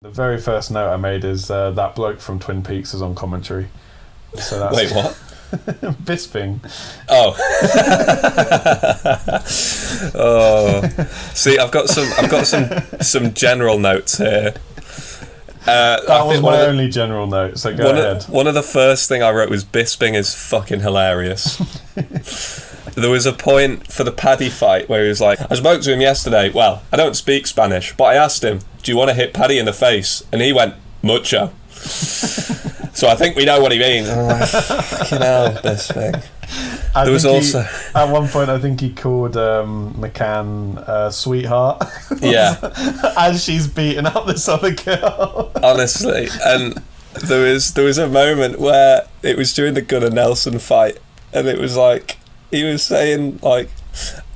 The very first note I made is that bloke from Twin Peaks is on commentary. So that's Wait, what? Bisping. Oh. Oh. See, I've got some general notes here. That was my only general note, so go ahead. One of the first thing I wrote was Bisping is fucking hilarious. There was a point for the Paddy fight where he was like, I spoke to him yesterday. Well, I don't speak Spanish, but I asked him, do you want to hit Paddy in the face? And he went, mucho. So I think we know what he means. And I'm like, fucking hell, Bisping. There was also... at one point, I think he called McCann sweetheart. Yeah. As she's beating up this other girl. Honestly. And there was a moment where it was during the Gunnar Nelson fight, and it was like, he was saying, like,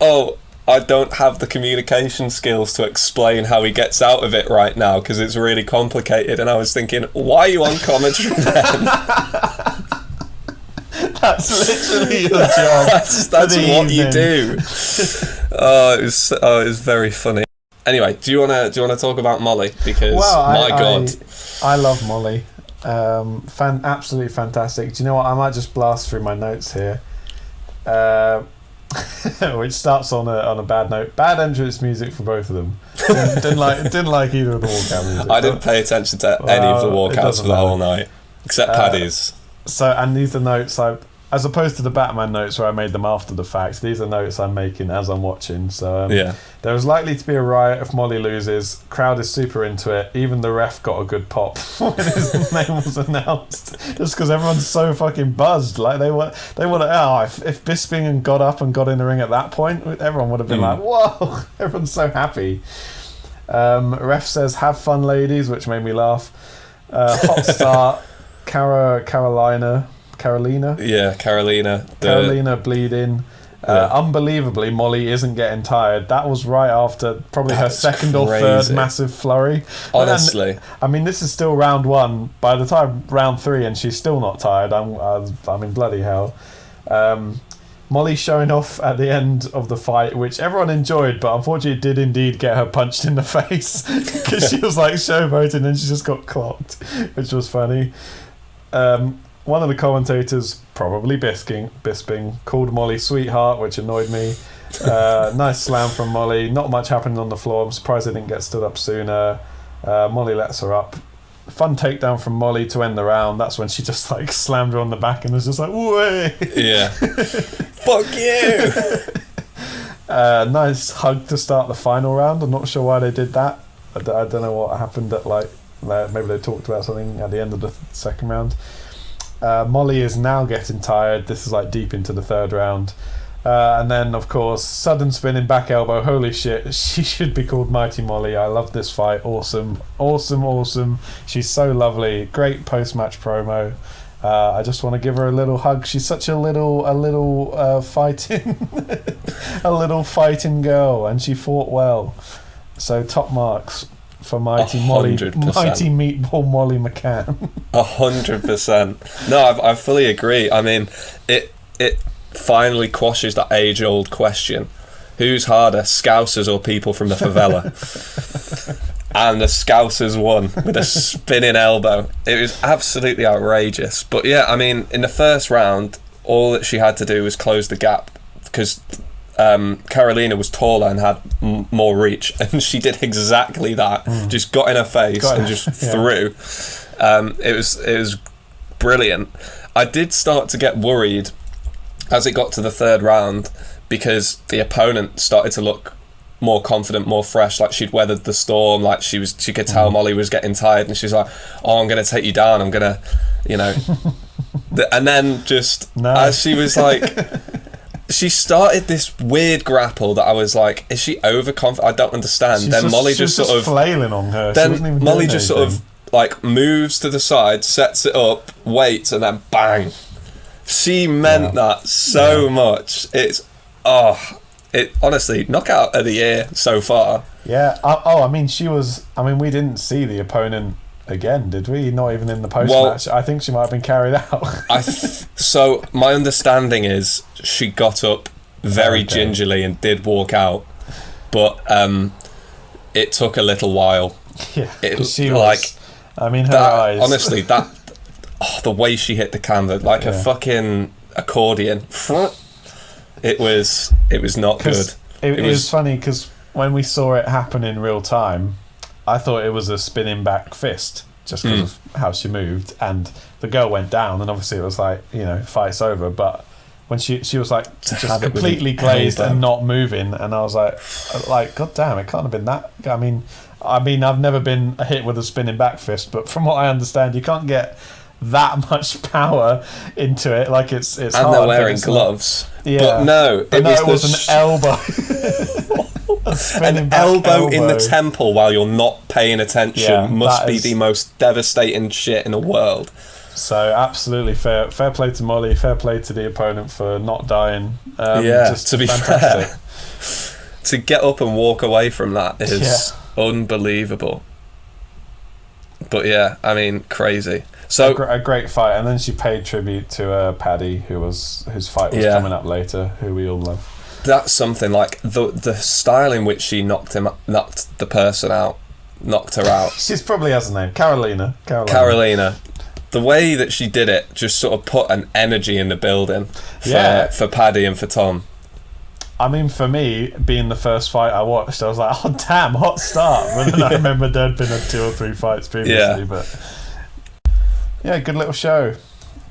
oh, I don't have the communication skills to explain how he gets out of it right now because it's really complicated. And I was thinking, why are you on commentary then? That's literally your job. That's what you do. It was very funny. Anyway, do you wanna talk about Molly? Because God, I love Molly. Absolutely fantastic. Do you know what? I might just blast through my notes here. Which starts on a bad note. Bad entrance music for both of them. Didn't like either of the walkout music. I didn't pay attention to any of the walkouts for the whole night, except Paddy's. So, and these are notes as opposed to the Batman notes where I made them after the fact. These are notes I'm making as I'm watching. So there is likely to be a riot if Molly loses. Crowd is super into it. Even the ref got a good pop when his name was announced, just because everyone's so fucking buzzed. Like they want to. If Bisping got up and got in the ring at that point, everyone would have been like, "Whoa!" Everyone's so happy. Ref says, "Have fun, ladies," which made me laugh. Hot start. Carolina. Yeah, Carolina. Carolina bleeding. Unbelievably, Molly isn't getting tired. That was right after probably her second or third massive flurry. Honestly. I mean, this is still round one. By the time round 3 and she's still not tired, I mean, bloody hell. Molly showing off at the end of the fight, which everyone enjoyed, but unfortunately did indeed get her punched in the face because she was like showboating and she just got clocked, which was funny. One of the commentators, probably Bisping, called Molly sweetheart, which annoyed me. Nice slam from Molly. Not much happening on the floor. I'm surprised they didn't get stood up sooner. Molly lets her up. Fun takedown from Molly to end the round. That's when she just like slammed her on the back and was just like, "Way!" Yeah. Fuck you. Nice hug to start the final round. I'm not sure why they did that. I don't know what happened at maybe they talked about something at the end of the second round. Molly is now getting tired. This is like deep into the third round. And then, of course, sudden spinning back elbow. Holy shit, she should be called Mighty Molly. I love this fight. Awesome. She's so lovely. Great post-match promo. I just want to give her a little hug. She's such a little fighting a little fighting girl, and she fought well. So top marks for Mighty 100%. Molly, Mighty Meatball Molly McCann. 100%. No, I fully agree. I mean, it finally quashes that age-old question: who's harder, Scousers or people from the favela? And the Scousers won with a spinning elbow. It was absolutely outrageous. But yeah, I mean, in the first round, all that she had to do was close the gap because Carolina was taller and had more reach, and she did exactly that. Just got in her face and just threw. It was brilliant. I did start to get worried as it got to the third round because the opponent started to look more confident, more fresh, like she'd weathered the storm, like she could tell Molly was getting tired, and she's like, "Oh, I'm gonna take you down, I'm gonna, and then as she was like, she started this weird grapple that I was like, is she overconfident? I don't understand. Then Molly just sort of flailing on her. Then Molly just sort of like moves to the side, sets it up, waits, and then bang. She meant that so much. It honestly, knockout of the year so far. Yeah. I mean, we didn't see the opponent again, did we? Not even in the post-match. I think she might have been carried out. So my understanding is she got up very gingerly and did walk out, but it took a little while Yeah, It she like was. I mean, her that, eyes. honestly, the way she hit the camera like a fucking accordion. It was not good. It was funny because when we saw it happen in real time, I thought it was a spinning back fist just because of how she moved, and the girl went down, and obviously it was like, fight's over. But when she was like just completely glazed and not moving, and I was like, God damn, it can't have been that. I mean, I've never been hit with a spinning back fist, but from what I understand, you can't get that much power into it. Like it's and hard, they're wearing gloves. Yeah, but no, it was an elbow. An elbow in the temple while you're not paying attention must be the most devastating shit in the world. So absolutely fair play to Molly, fair play to the opponent for not dying. Just to be fantastic. Fair, to get up and walk away from that is unbelievable. But yeah, I mean, crazy. So a great fight, and then she paid tribute to Paddy, whose fight was coming up later, who we all love. That's something, like the style in which she knocked the person out, knocked her out. She's probably has a name, Carolina. The way that she did it just sort of put an energy in the building for Paddy and for Tom. I mean, for me, being the first fight I watched, I was like, oh damn, hot start. But then I remember there'd been 2 or 3 fights previously. But yeah, good little show.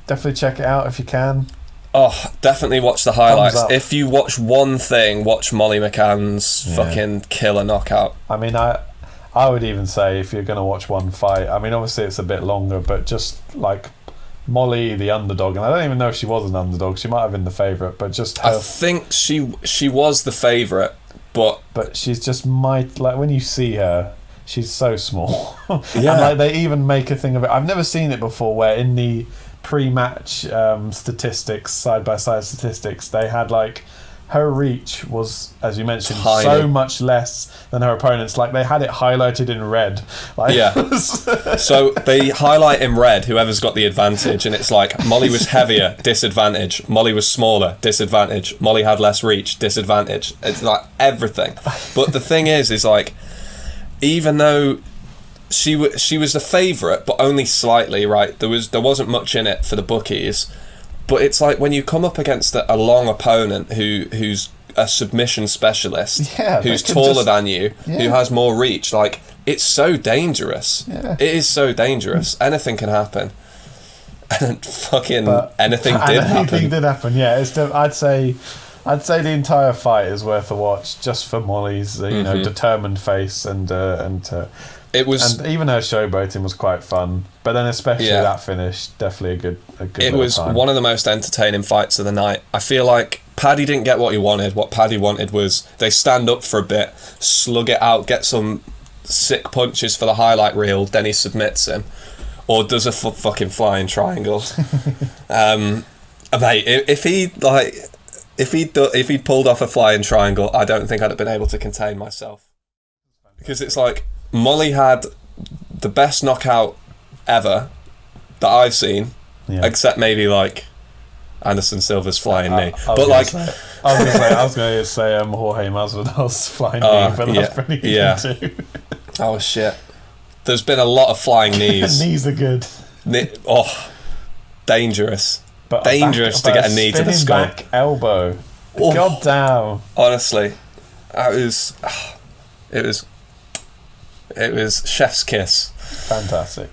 Definitely check it out if you can. Oh, definitely watch the highlights. If you watch one thing, watch Molly McCann's fucking killer knockout. I mean, I would even say if you're going to watch one fight, I mean, obviously it's a bit longer, but just like Molly, the underdog, and I don't even know if she was an underdog. She might have been the favourite, but just I think she was the favourite, but she's just like when you see her, she's so small. And like they even make a thing of it. I've never seen it before, where in the pre-match statistics, side-by-side statistics, they had like her reach was, as you mentioned, tiny. So much less than her opponents. Like they had it highlighted in red. Like, so they highlight in red whoever's got the advantage, and it's like Molly was heavier, disadvantage. Molly was smaller, disadvantage. Molly had less reach, disadvantage. It's like everything. But the thing is like, even though she was the favourite, but only slightly, right? There wasn't much in it for the bookies. But it's like when you come up against a long opponent who's a submission specialist, who's taller than you, who has more reach, like it's so dangerous. Yeah. It is so dangerous. Anything can happen. And anything did happen. Yeah, I'd say the entire fight is worth a watch just for Molly's determined face and it was, and even her showboating was quite fun, but then especially that finish, definitely a good. It was time. One of the most entertaining fights of the night. I feel like Paddy didn't get what he wanted. What Paddy wanted was they stand up for a bit, slug it out, get some sick punches for the highlight reel, then he submits him, or does a fucking flying triangle. Mate, if he'd pulled off a flying triangle, I don't think I'd have been able to contain myself, because it's like, Molly had the best knockout ever that I've seen, except maybe like Anderson Silva's flying knee. I was going to say Jorge Masvidal's flying knee, but that's pretty good too. Oh shit! There's been a lot of flying knees. Knees are good. Dangerous. But dangerous to get a knee to the skull. Back elbow. God damn. Honestly, it was chef's kiss. Fantastic.